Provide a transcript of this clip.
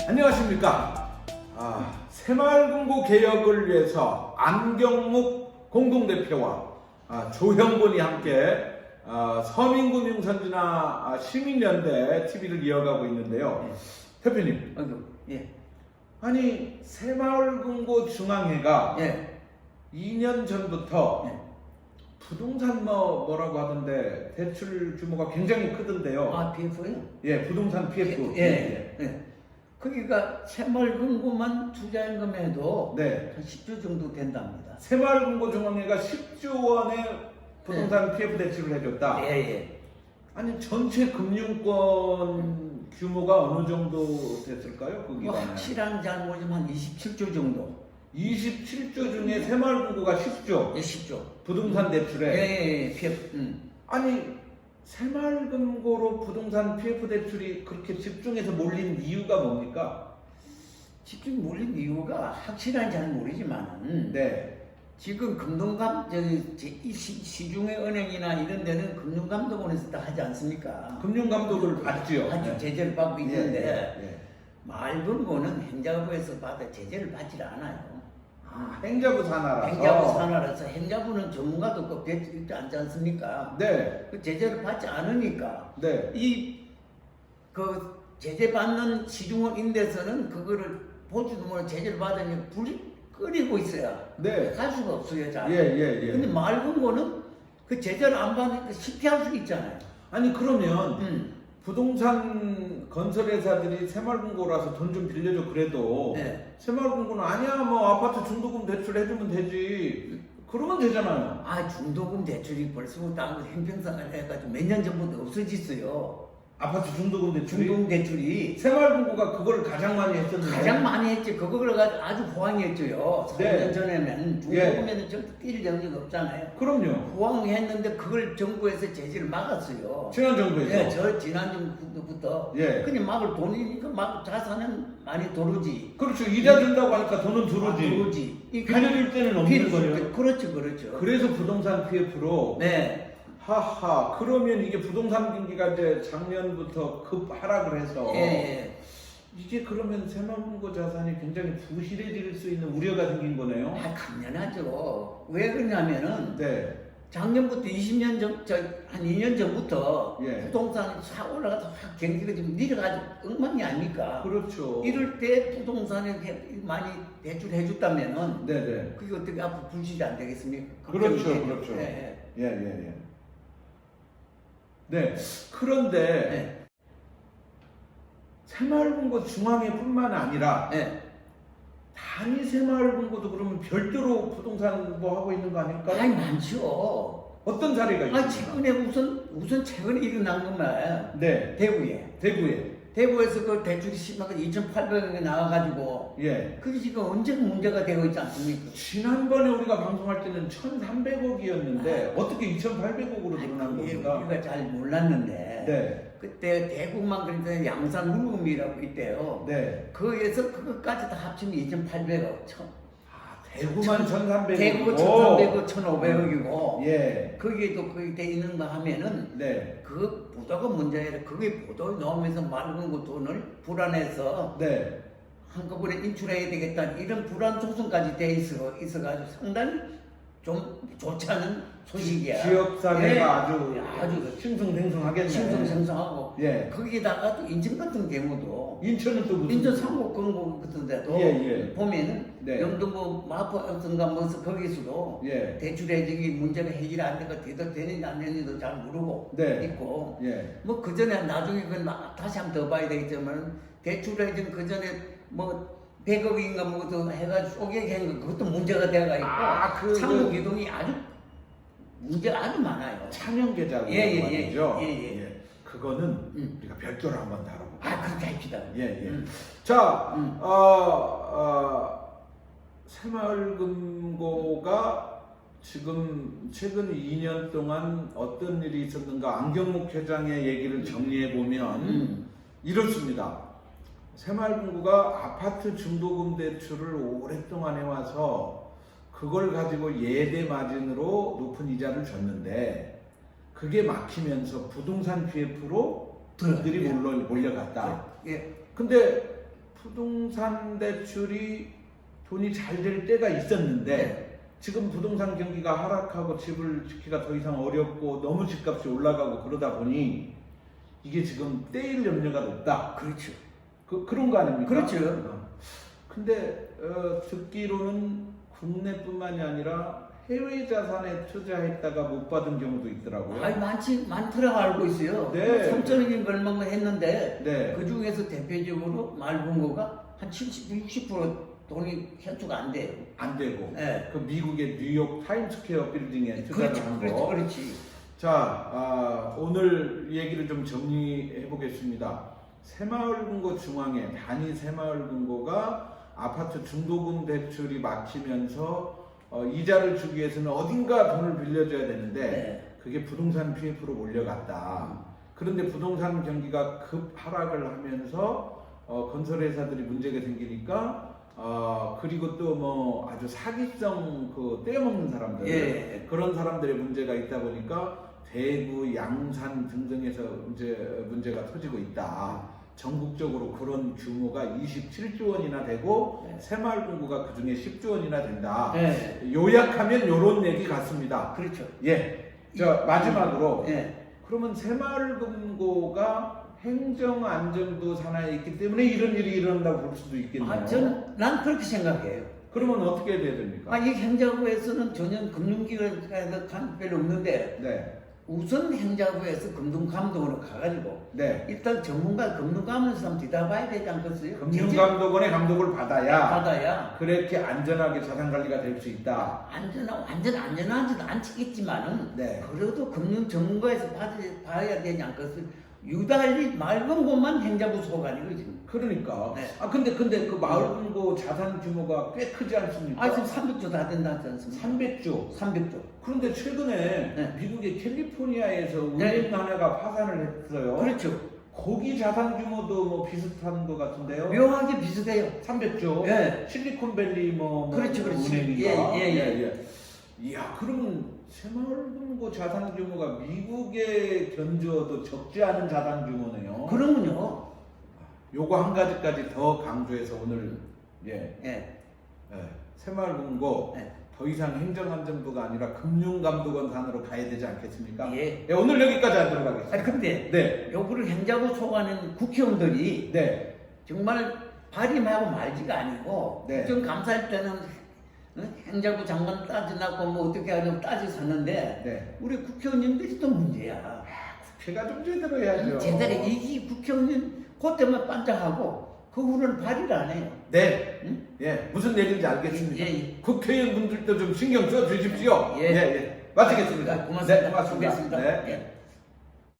안녕하십니까. 새마을금고 개혁을 위해서 안경묵 공동대표와 조형곤이 함께 서민금융선진화 시민연대 TV를 이어가고 있는데요. 대표님, 예. 아니 새마을금고 중앙회가 예. 2년 전부터 예. 부동산 뭐라고 하던데 대출 규모가 굉장히 크던데요. PF요? 예, 부동산 PF. 예. 거기가 새마을금고만 투자임금에도 네. 한 10조 정도 된답니다. 새마을금고 중앙회가 10조 원의 부동산 PF 대출을 해줬다. 예. 아니 전체 금융권 규모가 어느 정도 됐을까요? 그 기간에 확실한 잘 모르지만 한 27조 정도. 27조 중에 새마을금고가 10조. 예, 10조. 부동산 대출에. 예. PF. 아니 새마을금고로 부동산 PF 대출이 그렇게 집중해서 몰린 이유가 뭡니까? 집중 몰린 이유가 확실한지 잘 모르지만은 네. 지금 시중의 은행이나 이런 데는 금융감독원에서 다 하지 않습니까? 금융감독을 받지요. 아주 네. 제재를 받고 있는데 예. 마을금고는 행자부에서 받아 제재를 받질 않아요. 행자부 산하라서. 행자부 산하라서 행자부는 전문가도 없고 있지 않지 않습니까? 네. 그 제재를 받지 않으니까 네. 그 제재 받는 시중원 임대서는 그거를 보지도 못하고 제재를 받으니 불이 끓이고 있어야 네. 할 수가 없어요. 잘. 예. 근데 마을금고는 그 제재를 안 받으니까 쉽게 할 수 있잖아요. 아니 그러면 부동산 건설회사들이 새마을금고라서 돈 좀 빌려줘 그래도 네. 새마을금고는 아니야 뭐 아파트 중도금 대출 해주면 되지 그러면 되잖아요. 중도금 대출이 벌써부터 행평상을 해가지고 몇 년 전부터 없어졌어요. 아파트 중도금 대출이 중도금 대출이 새마을금고가 그걸 가장 많이 했었는데 가장 많이 했지. 그거를 가지고 아주 호황했죠요. 3년 네. 전에는 중도금에는 절대 뛸 영역 없잖아요. 그럼요. 호황했는데 그걸 정부에서 제재를 막았어요. 지난 정부에서. 네, 저 지난 정부부터. 예. 근데 막을 돈이니까 막 자산은 많이 도르지. 그렇죠. 이자 준다고 하니까 돈은 들어오지. 도르지. 빌려줄 때는 없는 거예요. 그렇죠. 그래서 부동산 PF로 네. 하하 그러면 이게 부동산 경기가 이제 작년부터 급 하락을 해서 예. 이게 그러면 새마을금고 자산이 굉장히 부실해질 수 있는 우려가 생긴 거네요. 당연하죠. 왜 그러냐면은 네. 작년부터 20년 한 2년 전부터 예. 부동산이 확 올라가서 확 경기가 좀 내려가지고 엉망이 아닙니까? 그렇죠. 이럴 때 부동산에 많이 대출해 줬다면은 네네. 그게 어떻게 앞으로 불실이 안 되겠습니까? 그렇죠. 네. 예. 네. 그런데 네. 새마을금고 중앙회뿐만 아니라 네. 단위 새마을금고도 그러면 별도로 부동산 뭐 하고 있는 거 아닐까요? 아니 많죠. 어떤 사례가 있습니까? 최근에 우선 최근에 일어난 것만 네. 대구에 대구에서 그 대출이 심하게 2,800억이 나와가지고 예. 그게 지금 언제 문제가 되고 있지 않습니까? 지난번에 우리가 방송할 때는 1,300억이었는데 어떻게 2,800억으로 늘어난 그게 겁니까? 우리가 잘 몰랐는데 네. 그때 대구만 그랬더니 양산 물금이라고 있대요. 네. 거기에서 그것까지 다 합치면 2,800억. 대구만 1,300억. 대구 1,300억, 1,500억이고 예. 거기에도 거기 돼 있는 거 하면은 네. 그 보도가 문제예요. 그게 보도에 나오면서 맑은 그 돈을 불안해서 네. 한꺼번에 인출해야 되겠다 이런 불안 조성까지 돼 있어가지고 상당히 좀 좋지 않은 소식이야. 지역 사회가 아주 싱숭생숭하겠네. 싱숭생숭하고 예. 거기다가 또 인천 같은 경우도 인천은 또 무슨 인천 상고 건고 같은 데도 예. 보면은 네. 영도 뭐 마포였던가 뭐서 거기서도 예. 대출의 저기 문제가 해결이 안 되고 대도 되는지 안 되는지도 잘 모르고 네. 있고 예. 뭐 그 전에 나중에 그건 다시 한번 더 봐야 되겠지만 대출의 좀그 전에 뭐 100억인가 뭐도 해가지고 쪼개게 그것도 문제가 돼가 있고 상호 기동이 아주 문제가 아주 많아요. 차명 계좌고 예. 말이죠. 예. 그거는 우리가 별도로 한번 다뤄볼게요. 그렇게 합시다. 예. 자, 새마을금고가 지금 최근 2년 동안 어떤 일이 있었는가 안경묵 회장의 얘기를 정리해 보면 이렇습니다. 새마을금고가 아파트 중도금 대출을 오랫동안 해와서 그걸 가지고 예대 마진으로 높은 이자를 줬는데 그게 막히면서 부동산 PF로 돈들이 몰려갔다. 예. 근데 부동산 대출이 돈이 잘 될 때가 있었는데 네. 지금 부동산 경기가 하락하고 집을 짓기가 더 이상 어렵고 너무 집값이 올라가고 그러다 보니 이게 지금 떼일 염려가 높다. 그렇죠. 그런 거 아닙니까? 그렇죠. 근데 듣기로는 국내뿐만이 아니라 해외 자산에 투자했다가 못 받은 경우도 있더라고요. 아니 많더라고 알고 있어요. 네. 3천억인 얼마만 했는데 네. 그 중에서 대표적으로 맑은 거가 한 70, 60% 돈이 현수가 안 돼요. 안 되고. 네. 그 미국의 뉴욕 타임스퀘어 빌딩에 투자를 그렇지, 한 그렇지, 거. 그렇지. 자, 오늘 얘기를 좀 정리해 보겠습니다. 새마을금고 중앙에 단위 새마을금고가 아파트 중도금 대출이 막히면서 이자를 주기 위해서는 어딘가 돈을 빌려줘야 되는데 네. 그게 부동산 PF로 몰려갔다. 그런데 부동산 경기가 급 하락을 하면서 건설회사들이 문제가 생기니까 그리고 또 뭐 아주 사기성 그 떼먹는 사람들 예. 그런 사람들의 문제가 있다 보니까 대구, 양산 등등에서 문제가 터지고 있다. 전국적으로 그런 규모가 27조 원이나 되고 네. 새마을금고가 그 중에 10조 원이나 된다. 네. 요약하면 요런 얘기 같습니다. 그렇죠. 예. 자, 마지막으로 예. 그러면 새마을금고가 행정안전부 산하에 있기 때문에 이런 일이 일어난다고 볼 수도 있겠네요. 난 그렇게 생각해요. 그러면 어떻게 해야 됩니까? 이 행자부에서는 전혀 금융기관에서 간 별로 없는데 네. 우선 행자부에서 금융감독원으로 가가지고 네. 일단 전문가 금융감독원에서 한번 뒤다봐야 되지 않겠어요? 금융감독원의 감독을 받아야 그렇게 안전하게 자산관리가 될 수 있다. 완전 안전하지도 않겠지만은 네. 그래도 금융 전문가에서 봐야 되지 않겠어요? 유달리 맑은 곳만 행자부 소관이고 지금. 그러니까. 네. 근데 그 마을금고 자산 규모가 꽤 크지 않습니까? 지금 300조 다 된다 하지 않습니까? 300조. 300조. 그런데 최근에 네. 미국의 캘리포니아에서 네. 은행 하나가 파산을 했어요. 그렇죠. 거기 자산 규모도 뭐 비슷한 것 같은데요. 묘하게 비슷해요. 300조. 네. 실리콘밸리 그렇지. 은행인가. 예. 이야, 그러면 새마을금고 자산 규모가 미국에 견주어도 적지 않은 자산 규모네요. 그러면요. 요거 한 가지까지 더 강조해서 오늘 예. 새마을금고 네. 더 이상 행정안전부가 아니라 금융감독원 산으로 가야 되지 않겠습니까? 예. 오늘 여기까지 하도록 하겠습니다. 근데 네. 요거를 행자부 소관하는 국회의원들이 네. 정말 발의하고 말지가 아니고 네. 국정감사할 때는 행자부 장관 따지나고 뭐 어떻게 하냐고 따지셨는데 네. 우리 국회의원님들이 또 문제야. 국회가 좀 제대로 해야죠. 제대로 이 국회의원님 그때만 반짝하고 그 후로는 발의를 안 해요. 네. 응? 예. 무슨 얘기인지 알겠습니다. 예. 국회의원분들도 좀 신경 써 주십시오. 예. 마치겠습니다. 고맙습니다. 네, 고맙습니다. 고맙습니다. 네. 예.